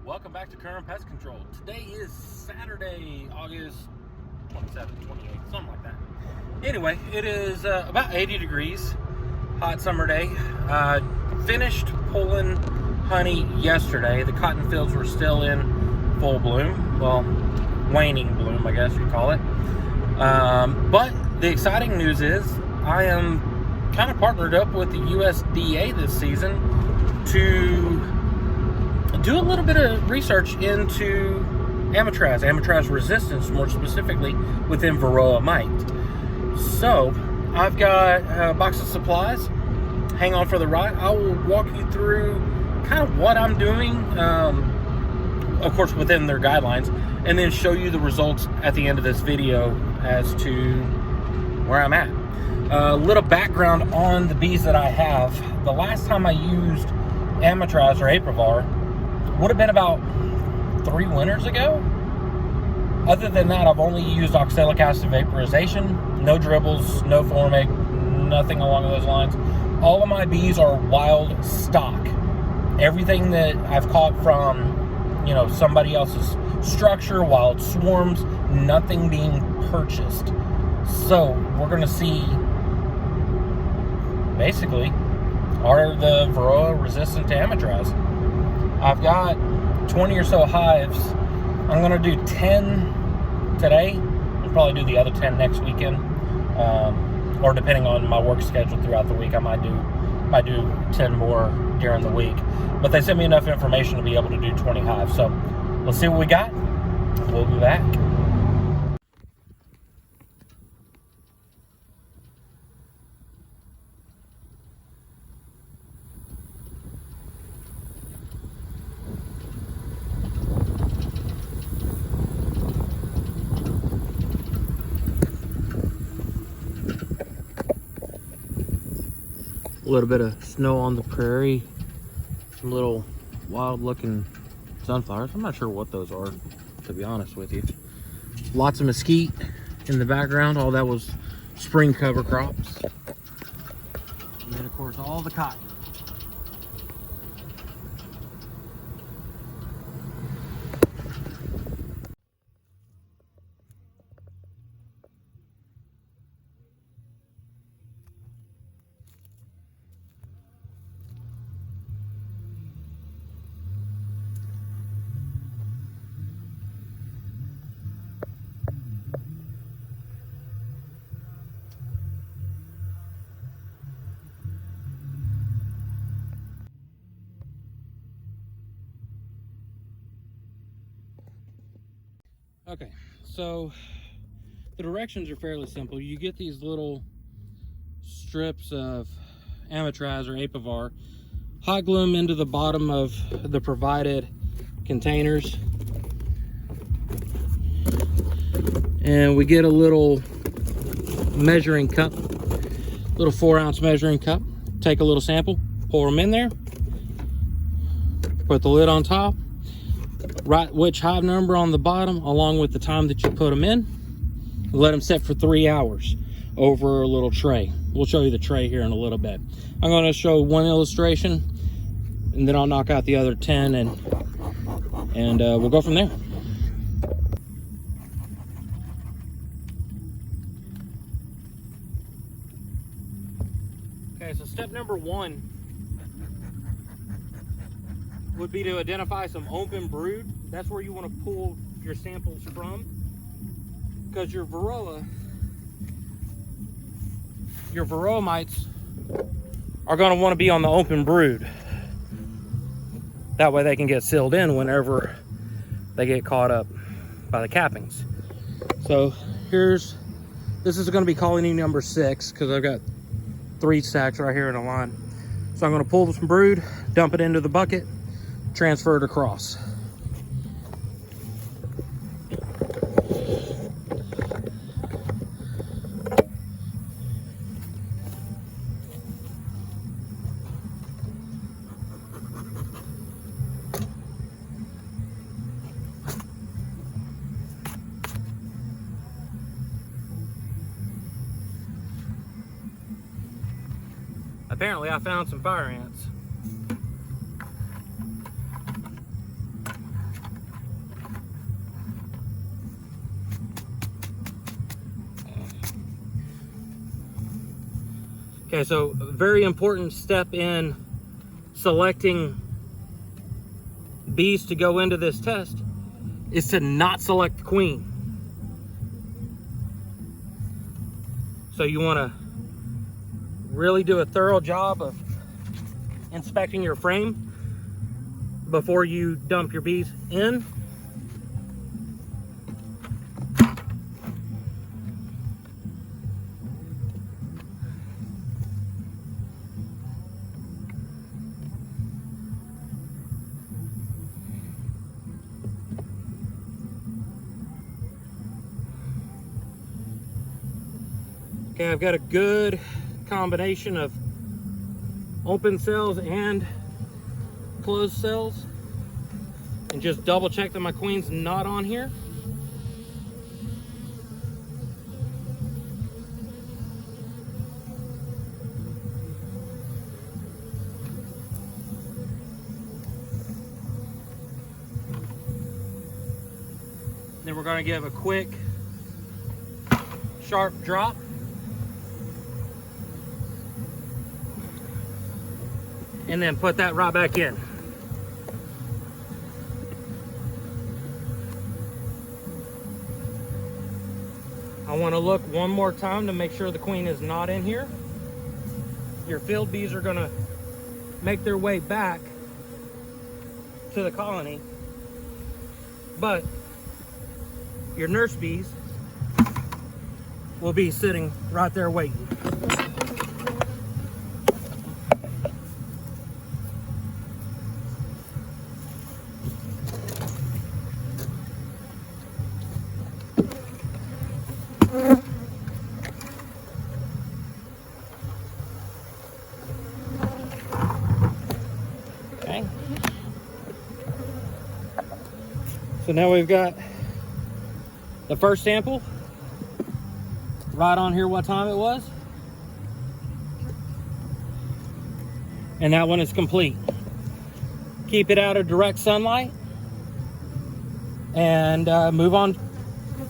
Welcome back to Current Pest Control. Today is Saturday, August 27th, 28th, something like that. Anyway, it is about 80 degrees, hot summer day. Finished pulling honey yesterday. The cotton fields were still in full bloom. Well, waning bloom, I guess you'd call it. But the exciting news is I am kind of partnered up with the USDA this season to do a little bit of research into Amitraz resistance, more specifically within Varroa mite. So I've got a box of supplies. Hang on for the ride. I will walk you through kind of what I'm doing, of course within their guidelines, and then show you the results at the end of this video as to where I'm at. A little background on the bees that I have. The last time I used Amitraz or Aprivar would have been about 3 winters ago. Other than that, I've only used oxalic acid vaporization, no dribbles, no formic, nothing along those lines. All of my bees are wild stock. Everything that I've caught from, somebody else's structure, wild swarms, nothing being purchased. So we're going to see, basically, are the Varroa resistant to Amitraz? I've got 20 or so hives. I'm going to do 10 today. I'll probably do the other 10 next weekend. Or depending on my work schedule throughout the week, I might do 10 more during the week. But they sent me enough information to be able to do 20 hives. So let's see what we got. We'll be back. A little bit of snow on the prairie, some little wild looking sunflowers. I'm not sure what those are, to be honest with you. Lots of mesquite in the background. All that was spring cover crops. And then of course all the cotton. Okay, so the directions are fairly simple. You get these little strips of Amitraz or Aprivar, hot glue them into the bottom of the provided containers, and we get a little measuring cup, little 4-ounce measuring cup. Take a little sample, pour them in there, put the lid on top, write which hive number on the bottom along with the time that you put them in. Let them set for 3 hours over a little tray. We'll show you the tray here in a little bit. I'm going to show one illustration and then I'll knock out the other 10 and we'll go from there. Okay, so step number 1 would be to identify some open brood. That's where you want to pull your samples from, because your Varroa mites are going to want to be on the open brood. That way they can get sealed in whenever they get caught up by the cappings. So this is going to be colony number 6, because I've got 3 stacks right here in a line. So I'm going to pull some brood, dump it into the bucket, transfer it across. Apparently I found some fire ants. Okay, so a very important step in selecting bees to go into this test is to not select the queen. So you want to really do a thorough job of inspecting your frame before you dump your bees in. Okay, I've got a good combination of open cells and closed cells, and just double check that my queen's not on here. Then we're going to give a quick sharp drop. And then put that right back in. I want to look one more time to make sure the queen is not in here. Your field bees are going to make their way back to the colony, but your nurse bees will be sitting right there waiting. Okay. So now we've got the first sample right on here what time it was, and that one is complete. Keep it out of direct sunlight and move on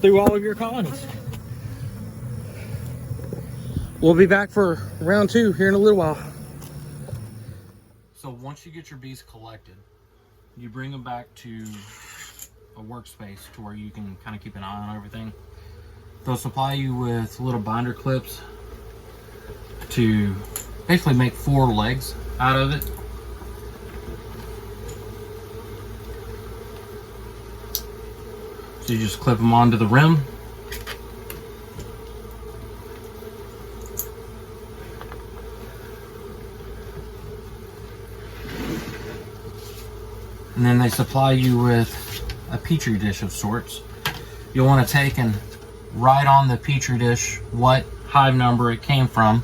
through all of your colonies. We'll be back for round 2 here in a little while. So once you get your bees collected, you bring them back to a workspace to where you can kind of keep an eye on everything. They'll supply you with little binder clips to basically make 4 legs out of it. So you just clip them onto the rim. And then they supply you with a petri dish of sorts. You'll want to take and write on the petri dish what hive number it came from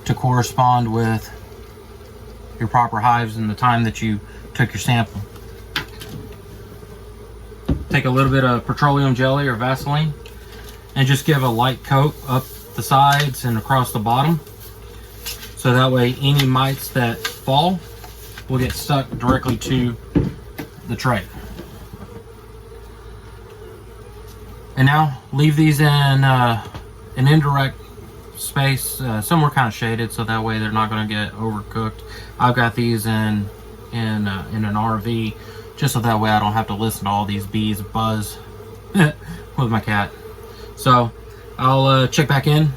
to correspond with your proper hives and the time that you took your sample. Take a little bit of petroleum jelly or Vaseline and just give a light coat up the sides and across the bottom, so that way any mites that fall will get stuck directly to the tray. And now leave these in an indirect space, somewhere kind of shaded, so that way they're not going to get overcooked. I've got these in an RV, just so that way I don't have to listen to all these bees buzz with my cat. So I'll check back in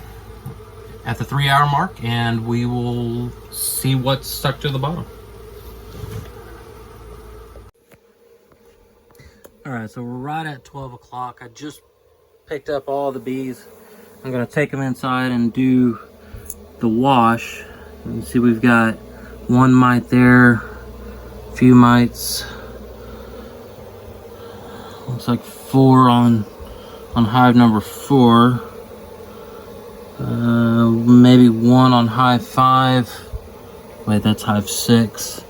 at the 3-hour mark and we will see what's stuck to the bottom. All right, so we're right at 12 o'clock. I just picked up all the bees. I'm gonna take them inside and do the wash. You can see we've got 1 mite there, a few mites. Looks like 4 on hive number 4. Maybe 1 on hive 5. Wait, that's hive 6.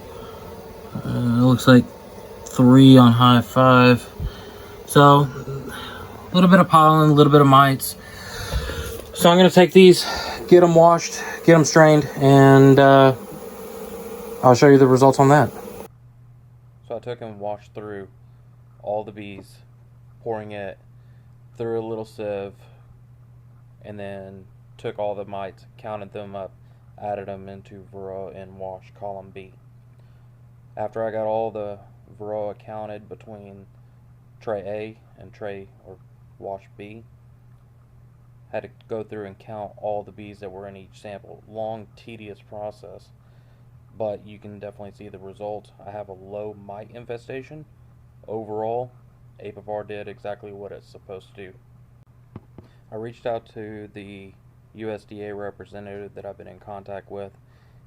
It looks like 3 on hive 5. So a little bit of pollen, a little bit of mites. So I'm going to take these, get them washed, get them strained, and I'll show you the results on that. So I took and washed through all the bees, pouring it through a little sieve, and then took all the mites, counted them up, added them into Varroa in wash column B. After I got all the Varroa counted between tray A and tray or wash B, had to go through and count all the bees that were in each sample. Long, tedious process, but you can definitely see the result. I have a low mite infestation. Overall, Apivar did exactly what it's supposed to do. I reached out to the USDA representative that I've been in contact with.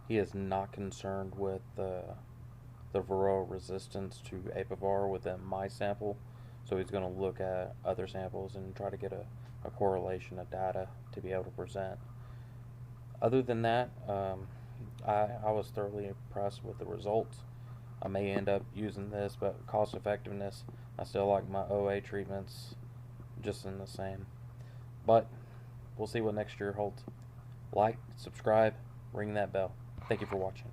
He is not concerned with the Varroa resistance to Apivar within my sample, so he's going to look at other samples and try to get a correlation of data to be able to present. Other than that, I was thoroughly impressed with the results. I may end up using this, but cost effectiveness, I still like my OA treatments just in the same. But we'll see what next year holds. Like, subscribe, ring that bell. Thank you for watching.